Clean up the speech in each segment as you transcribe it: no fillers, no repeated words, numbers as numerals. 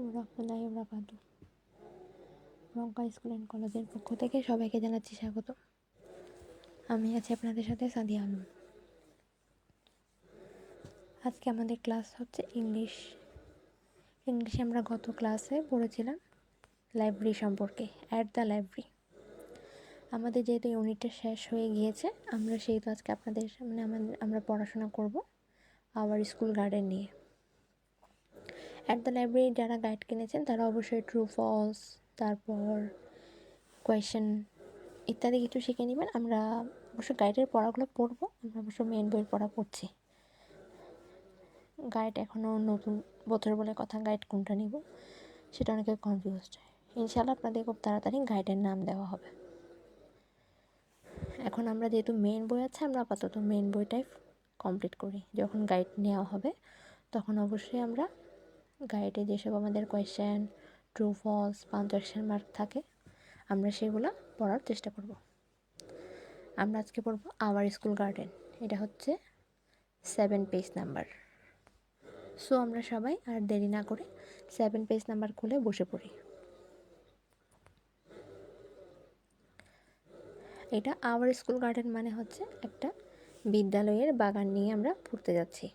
রহমতুল্লাহি ওয়া বারাকাতুহু। রংকা স্কুল অ্যান্ড কলেজের পক্ষ থেকে সবাইকে জানাচ্ছি স্বাগত। আমি আছি আপনাদের সাথে সাদিয়া আলম। আজকে আমাদের ক্লাস হচ্ছে ইংলিশে আমরা গত ক্লাসে পড়েছিলাম লাইব্রেরি সম্পর্কে, অ্যাট দ্য লাইব্রেরি। আমাদের যেহেতু ইউনিটটা শেষ হয়ে গিয়েছে, আমরা সেহেতু আজকে আপনাদের সামনে আমরা পড়াশোনা করব আওয়ার স্কুল গার্ডেন নিয়ে। অ্যাট দ্য লাইব্রেরি যারা গাইড কিনেছেন তারা অবশ্যই ট্রু ফলস, তারপর কোয়েশ্চেন ইত্যাদি কিছু শিখে নেবেন। আমরা অবশ্য গাইডের পড়াগুলো পড়বো, আমরা অবশ্য মেন বইয়ের পড়া পড়ছি। গাইড এখনও নতুন বছর বলে কথা, গাইড কোনটা নিব সেটা অনেকে কনফিউজড হয়। ইনশাআল্লাহ আপনাদের খুব তাড়াতাড়ি গাইডের নাম দেওয়া হবে। এখন আমরা যেহেতু মেন বই আছে, আমরা আপাতত মেন বইটাই কমপ্লিট করি। যখন গাইড নেওয়া হবে তখন অবশ্যই আমরা গাইডে যেসব আমাদের question, true false, punctuation mark থাকে, আমরা সেগুলো পড়ার চেষ্টা করব। আমরা আজকে পড়ব আওয়ার স্কুল গার্ডেন। এটা হচ্ছে 7 পেজ নাম্বার। সো আমরা সবাই আর দেরি না করে 7 পেজ নাম্বার খুলে বসে পড়ি। এটা আওয়ার স্কুল গার্ডেন মানে হচ্ছে একটা বিদ্যালয়ের বাগান নিয়ে আমরা পড়তে যাচ্ছি।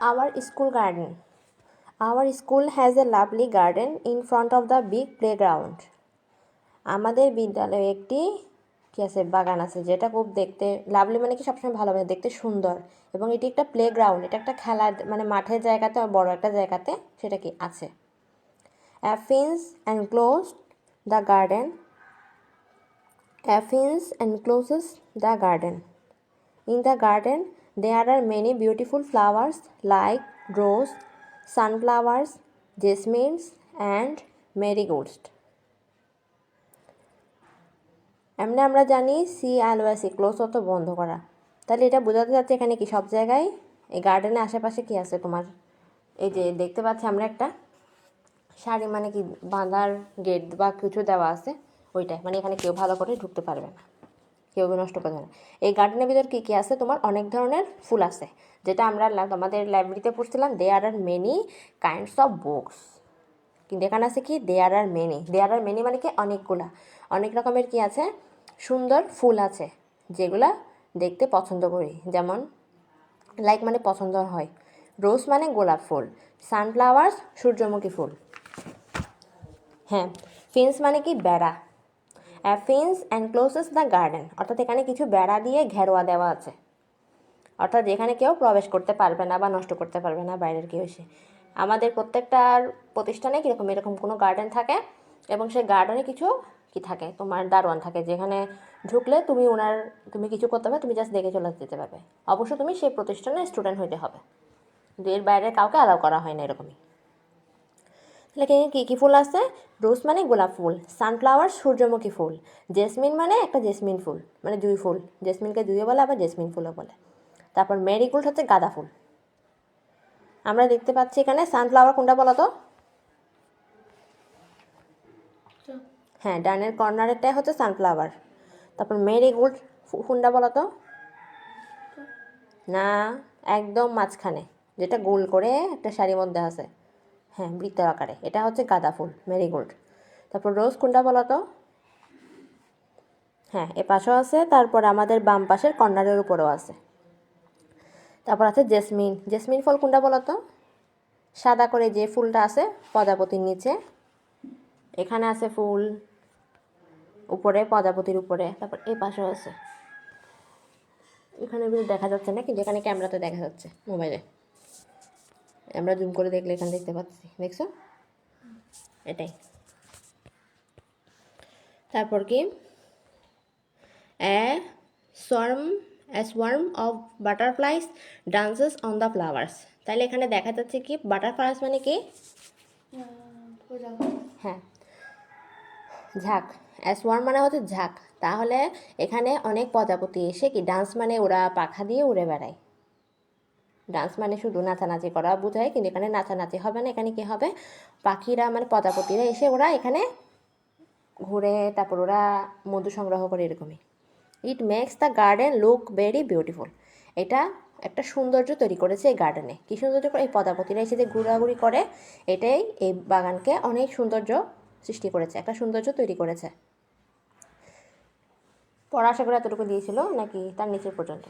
Our school garden. Our school has a lovely garden in front of the big playground. আমাদের বিদ্যালয়ে একটি কি আছে, বাগান আছে, যেটা খুব দেখতে লাভলি, মানে কি সবসময় ভালো লাগে, দেখতে সুন্দর, এবং এটি একটা প্লেগ্রাউন্ড, এটা একটা খেলার মানে মাঠের জায়গাতে, বড় একটা জায়গাতে সেটা কি আছে। A fence enclosed the garden. A fence encloses the garden. In the garden, there are many beautiful flowers like rose, sunflowers, jasmines, and marigolds. এমনি আমরা জানি CLOS ক্লোজ অত বন্ধ করা, তাহলে এটা বোঝাতে যাচ্ছে এখানে কি সব জায়গায় এই গার্ডেনের আশেপাশে কি আছে তোমার, এই যে দেখতে পাচ্ছি আমরা একটা সারি, মানে কি বাঁধার গেট বা কিছু দেওয়া আছে, ওইটাই মানে এখানে কেউ ভালো করে ঢুকতে পারবে না, কেউ নষ্ট করবে না। এই গার্ডেনের ভিতর কী কী আছে, তোমার অনেক ধরনের ফুল আছে, যেটা আমরা আমাদের লাইব্রেরিতে পড়ছিলাম। There are many kinds of books, কিন্তু এখানে আছে কি দেয়ার আর মেনি মানে কি অনেকগুলা, অনেক রকমের কি আছে, সুন্দর ফুল আছে যেগুলা দেখতে পছন্দ করি। যেমন লাইক মানে পছন্দ হয়, রোজ মানে গোলাপ ফুল, সানফ্লাওয়ার্স সূর্যমুখী ফুল। হ্যাঁ, ফেন্স মানে কি বেড়া। A fence encloses the garden, অর্থাৎ এখানে কিছু বেড়া দিয়ে ঘেরোয়া দেওয়া আছে, অর্থাৎ যেখানে কেউ প্রবেশ করতে পারবে না বা নষ্ট করতে পারবে না বাইরের কেউ এসে। আমাদের প্রত্যেকটার প্রতিষ্ঠানে কীরকম এরকম কোনো গার্ডেন থাকে, এবং সেই গার্ডেনে কিছু কি থাকে, তোমার দারোয়ান থাকে, যেখানে ঢুকলে তুমি কিছু করতে পারবে, তুমি জাস্ট দেখে চলে যেতে পারবে। অবশ্য তুমি সেই প্রতিষ্ঠানের স্টুডেন্ট হইতে হবে, কিন্তু এর বাইরে কাউকে অ্যালাউ করা হয় না এরকমই। তাহলে কী কী ফুল আছে, রোজ মানে গোলাপ ফুল, সানফ্লাওয়ার সূর্যমুখী ফুল, জেসমিন মানে একটা জেসমিন ফুল মানে জুঁই ফুল, জেসমিনকে জুঁইও বলে আবার জেসমিন ফুলও বলে। তারপর মেরিগোল্ড হচ্ছে গাঁদা ফুল। আমরা দেখতে পাচ্ছি এখানে সানফ্লাওয়ার কোনটা বলো তো? হ্যাঁ, ডানের কর্নারেরটাই হচ্ছে সানফ্লাওয়ার। তারপর মেরিগোল্ড কোনটা বলো তো? না, একদম মাঝখানে, যেটা গোল করে একটা শাড়ির মধ্যে আছে, হ্যাঁ বৃত্ত আকারে, এটা হচ্ছে গাঁদা ফুল মেরিগোল্ড। তারপর রোজ কোনটা বলো তো? হ্যাঁ, এ পাশেও আছে, তারপর আমাদের বাম পাশের কর্নারের উপরেও আছে। তারপর আছে জেসমিন ফুল কোনটা বলো তো? সাদা করে যে ফুলটা আছে প্রজাপতির নিচে, এখানে আছে ফুল উপরে প্রজাপতির উপরে। তারপর এই পাশেও আছে, এখানে দেখা যাচ্ছে না, কিন্তু এখানে ক্যামেরাতে দেখা যাচ্ছে, মোবাইলে আমরা জুম করে দেখলে এখানে দেখতে পাচ্ছি, দেখছো? এটাই। তারপর কি a swarm of butterflies dances on the flowers, তাহলে এখানে দেখা যাচ্ছে কি বাটারফ্লাইস মানে কি, হ্যাঁ ঝাঁক, swarm মানে হচ্ছে ঝাঁক। তাহলে এখানে অনেক প্রজাপতি এসে কি ডান্স মানে ওরা পাখা দিয়ে উড়ে বেড়ায়। ডান্স মানে শুধু নাচানাচি করা বোঝায়, কিন্তু এখানে নাচানাচি হবে না, এখানে কি হবে, পাখিরা মানে প্রজাপতিরা এসে ওরা এখানে ঘুরে, তারপর ওরা মধু সংগ্রহ করে, এরকমই। It makes the garden look very beautiful, এটা একটা সৌন্দর্য তৈরি করেছে এই গার্ডেনে। কী সৌন্দর্য করে? এই প্রজাপতিরা এসে যে ঘোরাঘুরি করে, এটাই এই বাগানকে অনেক সৌন্দর্য সৃষ্টি করেছে, একটা সৌন্দর্য তৈরি করেছে। পড়া আশা করে এতটুকু দিয়েছিল নাকি তার নিচের পর্যন্ত?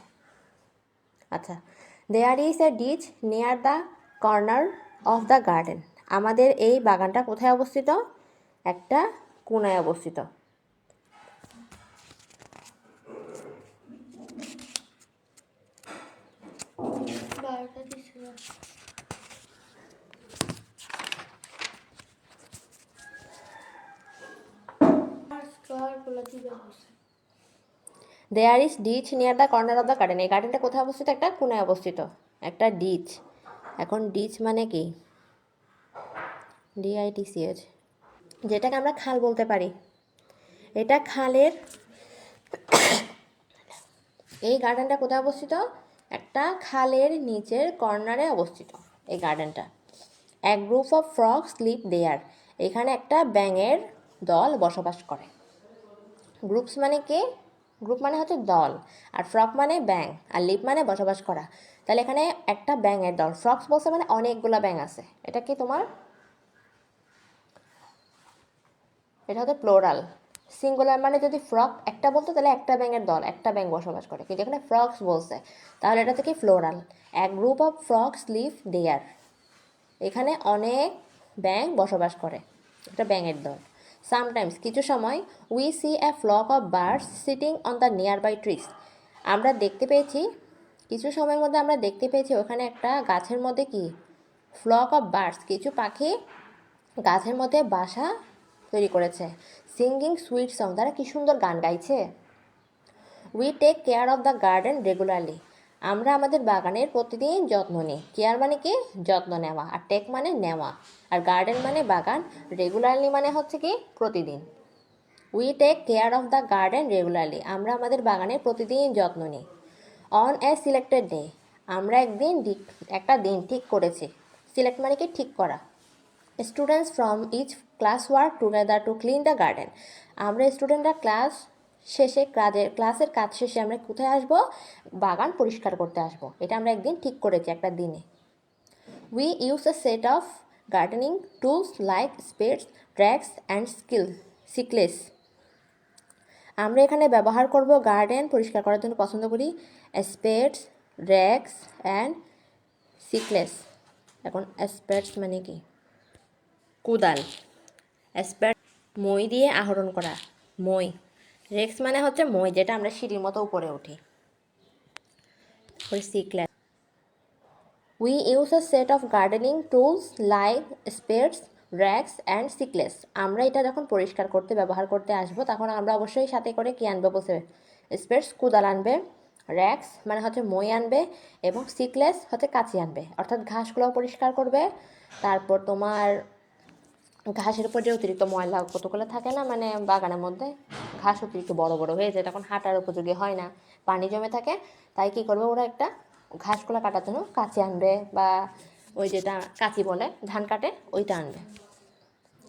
আচ্ছা, there is a ditch near the corner of the garden. আমাদের এই বাগানটা কোথায় অবস্থিত? একটা কোণায় অবস্থিত। There is ditch near the corner of the garden. এই গার্ডেনটা কোথায় অবস্থিত? একটা কোণায় অবস্থিত, একটা ডিচ। এখন ডিচ মানে কি? DITCH, যেটাকে আমরা খাল বলতে পারি। এটা খালের, এই গার্ডেনটা কোথায় অবস্থিত? একটা খালের নিচের কর্নারে অবস্থিত এই গার্ডেনটা। এক group of frogs live there. এখানে একটা ব্যাঙের দল বসবাস করে। গ্রুপস মানে কি? গ্রুপ মানে হচ্ছে দল, আর ফ্রগ মানে ব্যাঙ, আর লিভ মানে বসবাস করা। তাহলে এখানে একটা ব্যাঙের দল, ফ্রগস বলছে মানে অনেকগুলো ব্যাঙ আছে। এটা কি তোমার? এটা হচ্ছে প্লোরাল। সিঙ্গুলার মানে যদি ফ্রগ একটা বলতো তাহলে একটা ব্যাঙের দল, একটা ব্যাঙ বসবাস করে, কিন্তু এখানে ফ্রগস বলছে, তাহলে এটা থেকে ফ্লোরাল। এক group of frogs live there. এখানে অনেক ব্যাঙ বসবাস করে, একটা ব্যাঙের দল। সামটাইমস কিছু সময়, we see a flock of birds sitting on the nearby trees. আমরা দেখতে পেয়েছি, কিছু সময়ের মধ্যে আমরা দেখতে পেয়েছি ওখানে একটা গাছের মধ্যে কি ফ্লক অফ বার্ডস, কিছু পাখি গাছের মধ্যে বাসা তৈরি করেছে। সিঙ্গিং সুইট সং, তারা কি সুন্দর গান গাইছে। We take care of the garden regularly. আমরা আমাদের বাগানের প্রতিদিন যত্ন নিই। কেয়ার মানে কি? যত্ন নেওয়া। আর টেক মানে নেওয়া, আর গার্ডেন মানে বাগান। রেগুলারলি মানে হচ্ছে কি? প্রতিদিন। We take care of the garden regularly. আমরা আমাদের বাগানের প্রতিদিন যত্ন নিই। অন এ সিলেক্টেড ডে, আমরা একটা দিন ঠিক করেছি। সিলেক্ট মানে কি? ঠিক করা। Students from each class work together to clean the garden. আমরা স্টুডেন্টরা ক্লাসের কাজ শেষে আমরা কোথায় আসবো? বাগান পরিষ্কার করতে আসবো। এটা আমরা একদিন ঠিক করেছি, একটা দিনে। We use a set of gardening tools like spades, rakes and sickles. আমরা এখানে ব্যবহার করব গার্ডেন পরিষ্কার করার জন্য পছন্দ করি স্পেডস, র্যাক্স অ্যান্ড সিকলেস। এখন স্পেডস মানে কি? কোদাল। স্পেড মই দিয়ে আহরণ করা, মই। রেক্স মানে হচ্ছে মই, যেটা আমরা সিঁড়ির মতো উপরে উঠি। Sickles. We use a set of gardening tools like spades, rakes and sickles. আমরা এটা যখন পরিষ্কার করতে ব্যবহার করতে আসবো, তখন আমরা অবশ্যই সাথে করে কি আনবে? বলছে স্পেডস, কোদাল আনবে। র্যাক্স মানে হচ্ছে মই আনবে, এবং সিকলেস হচ্ছে কাঁচি আনবে, অর্থাৎ ঘাসগুলো পরিষ্কার করবে। তারপর তোমার ঘাসের উপর যে অতিরিক্ত ময়লা কতগুলো থাকে না, মানে বাগানের মধ্যে ঘাস অতিরিক্ত বড় বড় হয়ে যায়, তখন হাঁটার উপযোগী হয় না, পানি জমে থাকে। তাই কি করবে ওরা? একটা ঘাসগুলো কাটার জন্য কাঁচি আনবে, বা ওই যেটা কাঁচি বলে ধান কাটে ওইটা আনবে,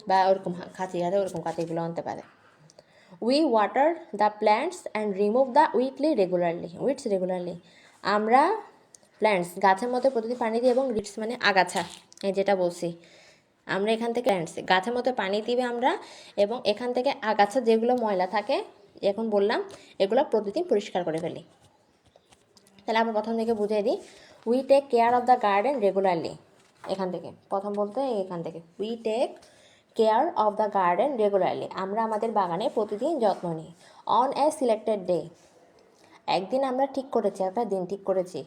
বা ওরকম কাঁচি আছে, ওরকম কাঁচিগুলো আনতে পারে। We water the plants and remove the weeds regularly. আমরা প্ল্যান্টস গাছের মধ্যে প্রতিদিন পানি দিই, এবং রিডস মানে আগাছা, এই যেটা বলছি আমরা এখান থেকে গাছের মধ্যে পানি দিবে আমরা, এবং এখান থেকে আগাছা যেগুলো ময়লা থাকে এখন বললাম এগুলো প্রতিদিন পরিষ্কার করে ফেলি। তাহলে আমরা প্রথম থেকে বুঝিয়ে দিই। We take care of the garden regularly. এখান থেকে প্রথম বলতে এখান থেকে we take care of the garden regularly. আমরা আমাদের বাগানে প্রতিদিন যত্ন নিই। অন এ সিলেক্টেড ডে, একদিন আমরা ঠিক করেছি, একটা দিন ঠিক করেছি।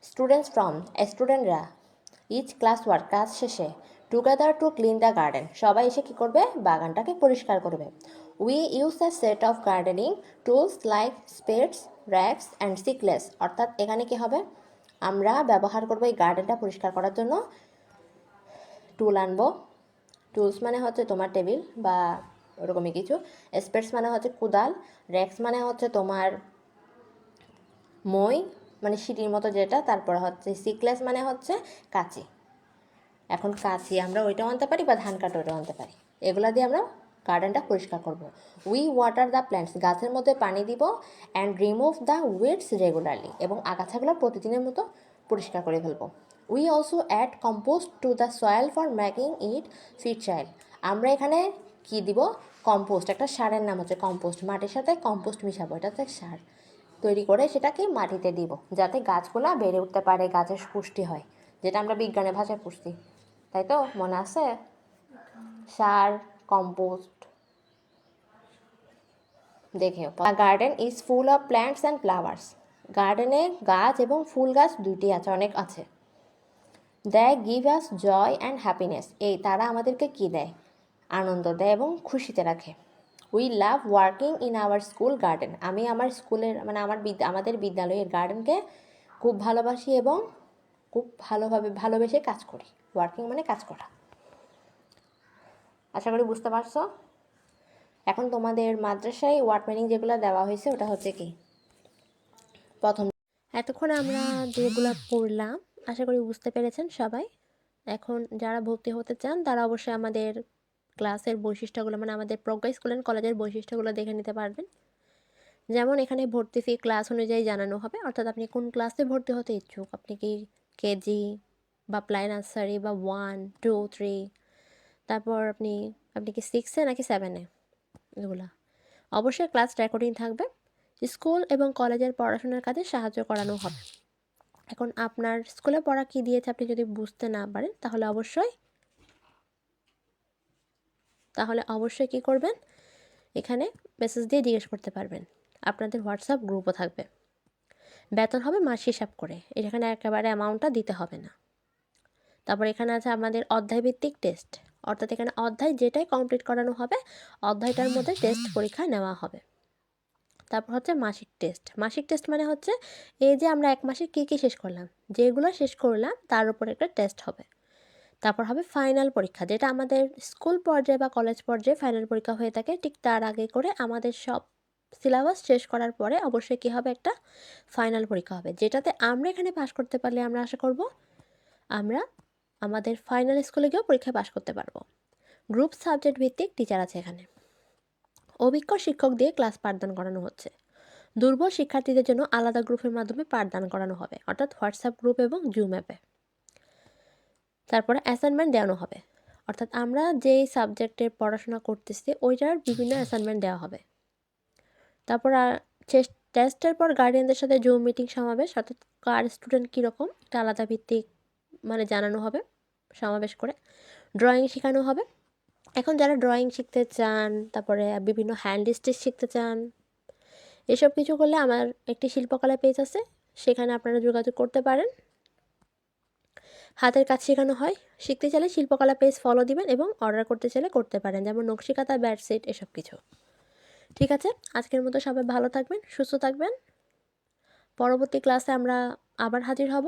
স্টুডেন্টরা ইচ ক্লাস ওয়ার্ক, কাজ শেষে, together to clean the garden, সবাই এসে কী করবে? বাগানটাকে পরিষ্কার করবে। We use a set of gardening tools like spades, rakes and sickles. অর্থাৎ এখানে কি হবে? আমরা ব্যবহার করবো এই গার্ডেনটা পরিষ্কার করার জন্য টুল আনবো। টুলস মানে হচ্ছে তোমার টেবিল বা ওরকমই কিছু। স্পেডস মানে হচ্ছে কোদাল। র্যাক্স মানে হচ্ছে তোমার মই, মানে সিঁড়ির মতো যেটা। তারপর হচ্ছে সিকলেস মানে হচ্ছে কাঁচি। এখন কাঁচি আমরা ওইটাও আনতে পারি, বা ধান কাটা ওইটাও আনতে পারি। এগুলা দিয়ে আমরা গার্ডেনটা পরিষ্কার করব। উই ওয়াটার দ্য প্ল্যান্টস, গাছের মধ্যে পানি দিব, and remove the weeds regularly, এবং আগাছাগুলো প্রতিদিনের মতো পরিষ্কার করে ফেলবো। We also add compost to the soil for making it fertile, আমরা এখানে কি দিব, কম্পোস্ট, একটা সারের নাম হচ্ছে কম্পোস্ট, মাটির সাথে কম্পোস্ট মিশাবো, এটা হচ্ছে সার তৈরি করে সেটাকে মাটিতে দিব যাতে গাছগুলা বেড়ে উঠতে পারে, গাছের পুষ্টি হয়, যেটা আমরা বিজ্ঞানের ভাষায় পুষ্টি, তাই তো মনে আছে? সার, কম্পোস্ট। দেখেও, garden is full of plants and flowers, গার্ডেনে গাছ এবং ফুল গাছ দুইটি আছে, অনেক আছে। They give us joy and happiness, এই তারা আমাদেরকে কি দেয়, আনন্দ দেয় এবং খুশিতে রাখে। We love working in our school garden, আমি আমার স্কুলের মানে আমাদের বিদ্যালয়ের গার্ডেনকে খুব ভালোবাসি এবং খুব ভালোবেসে কাজ করি। ওয়ার্কিং মানে কাজ করা। আশা করি বুঝতে পারছো। এখন তোমাদের মাদ্রাসায় ওয়ার্ড মিনিং যেগুলো দেওয়া হয়েছে ওটা হচ্ছে কি, প্রথম এতক্ষণ আমরা যেগুলো পড়লাম আশা করি বুঝতে পেরেছেন সবাই। এখন যারা ভর্তি হতে চান তারা অবশ্যই আমাদের ক্লাসের বৈশিষ্ট্যগুলো মানে আমাদের প্রজ্ঞা স্কুল অ্যান্ড কলেজের বৈশিষ্ট্যগুলো দেখে নিতে পারবেন। যেমন এখানে ভর্তি ফি ক্লাস অনুযায়ী জানানো হবে, অর্থাৎ আপনি কোন ক্লাসে ভর্তি হতে ইচ্ছুক, আপনি কি কেজি বা প্লাই নার্সারি বা 1, 2, 3, তারপর আপনি কি 6-এ নাকি 7-এ, এগুলা অবশ্যই ক্লাস রেকর্ডিং থাকবে। স্কুল এবং কলেজের পড়াশোনার কাজে সাহায্য করানো হবে। এখন আপনার স্কুলে পড়া কী দিয়েছে আপনি যদি বুঝতে না পারেন তাহলে অবশ্যই কী করবেন, এখানে মেসেজ দিয়ে জিজ্ঞেস করতে পারবেন। আপনাদের হোয়াটসঅ্যাপ গ্রুপও থাকবে। বেতন হবে মাস হিসাব করে, এখানে একেবারে অ্যামাউন্টটা দিতে হবে না। তারপর এখানে আছে আমাদের অধ্যায়ভিত্তিক টেস্ট, অর্থাৎ এখানে অধ্যায় যেটাই কমপ্লিট করানো হবে অধ্যায়টার মধ্যে টেস্ট পরীক্ষা নেওয়া হবে। তারপর হচ্ছে মাসিক টেস্ট। মাসিক টেস্ট মানে হচ্ছে এই যে আমরা এক মাসে কী কী শেষ করলাম, যেগুলো শেষ করলাম তার উপর একটা টেস্ট হবে। তারপর হবে ফাইনাল পরীক্ষা, যেটা আমাদের স্কুল পর্যায়ে বা কলেজ পর্যায়ে ফাইনাল পরীক্ষা হয়ে থাকে, ঠিক তার আগে করে আমাদের সব সিলেবাস শেষ করার পরে অবশ্যই কী হবে, একটা ফাইনাল পরীক্ষা হবে, যেটাতে আমরা এখানে পাশ করতে পারলে আমরা আশা করব আমরা আমাদের ফাইনাল স্কুলে গিয়েও পরীক্ষায় পাশ করতে পারবো। গ্রুপ সাবজেক্ট ভিত্তিক টিচার আছে এখানে, অভিজ্ঞ শিক্ষক দিয়ে ক্লাস পাঠদান করানো হচ্ছে। দুর্বল শিক্ষার্থীদের জন্য আলাদা গ্রুপের মাধ্যমে পাঠদান করানো হবে, অর্থাৎ হোয়াটসঅ্যাপ গ্রুপ এবং জুম অ্যাপে। তারপরে অ্যাসাইনমেন্ট দেওয়ানো হবে, অর্থাৎ আমরা যেই সাবজেক্টের পড়াশোনা করতেছি ওইটার বিভিন্ন অ্যাসাইনমেন্ট দেওয়া হবে। তারপর টেস্টের পর গার্ডিয়ানদের সাথে জুম মিটিং সমাবেশ, অর্থাৎ কার স্টুডেন্ট কীরকম একটা আলাদা ভিত্তিক মানে জানানো হবে সমাবেশ করে। ড্রয়িং শেখানো হবে। এখন যারা ড্রয়িং শিখতে চান, তারপরে বিভিন্ন হ্যান্ড স্টিচ শিখতে চান, এসব কিছু করলে আমার একটি শিল্পকলা পেজ আছে, সেখানে আপনারা যোগাযোগ করতে পারেন। হাতের কাজ শেখানো হয়, শিখতে চাইলে শিল্পকলা পেজ ফলো দিবেন এবং অর্ডার করতে চাইলে করতে পারেন, যেমন নকশিকাঁথা, বেডশিট, এসব কিছু। ঠিক আছে, আজকের মতো সবাই ভালো থাকবেন, সুস্থ থাকবেন। পরবর্তী ক্লাসে আমরা আবার হাজির হব।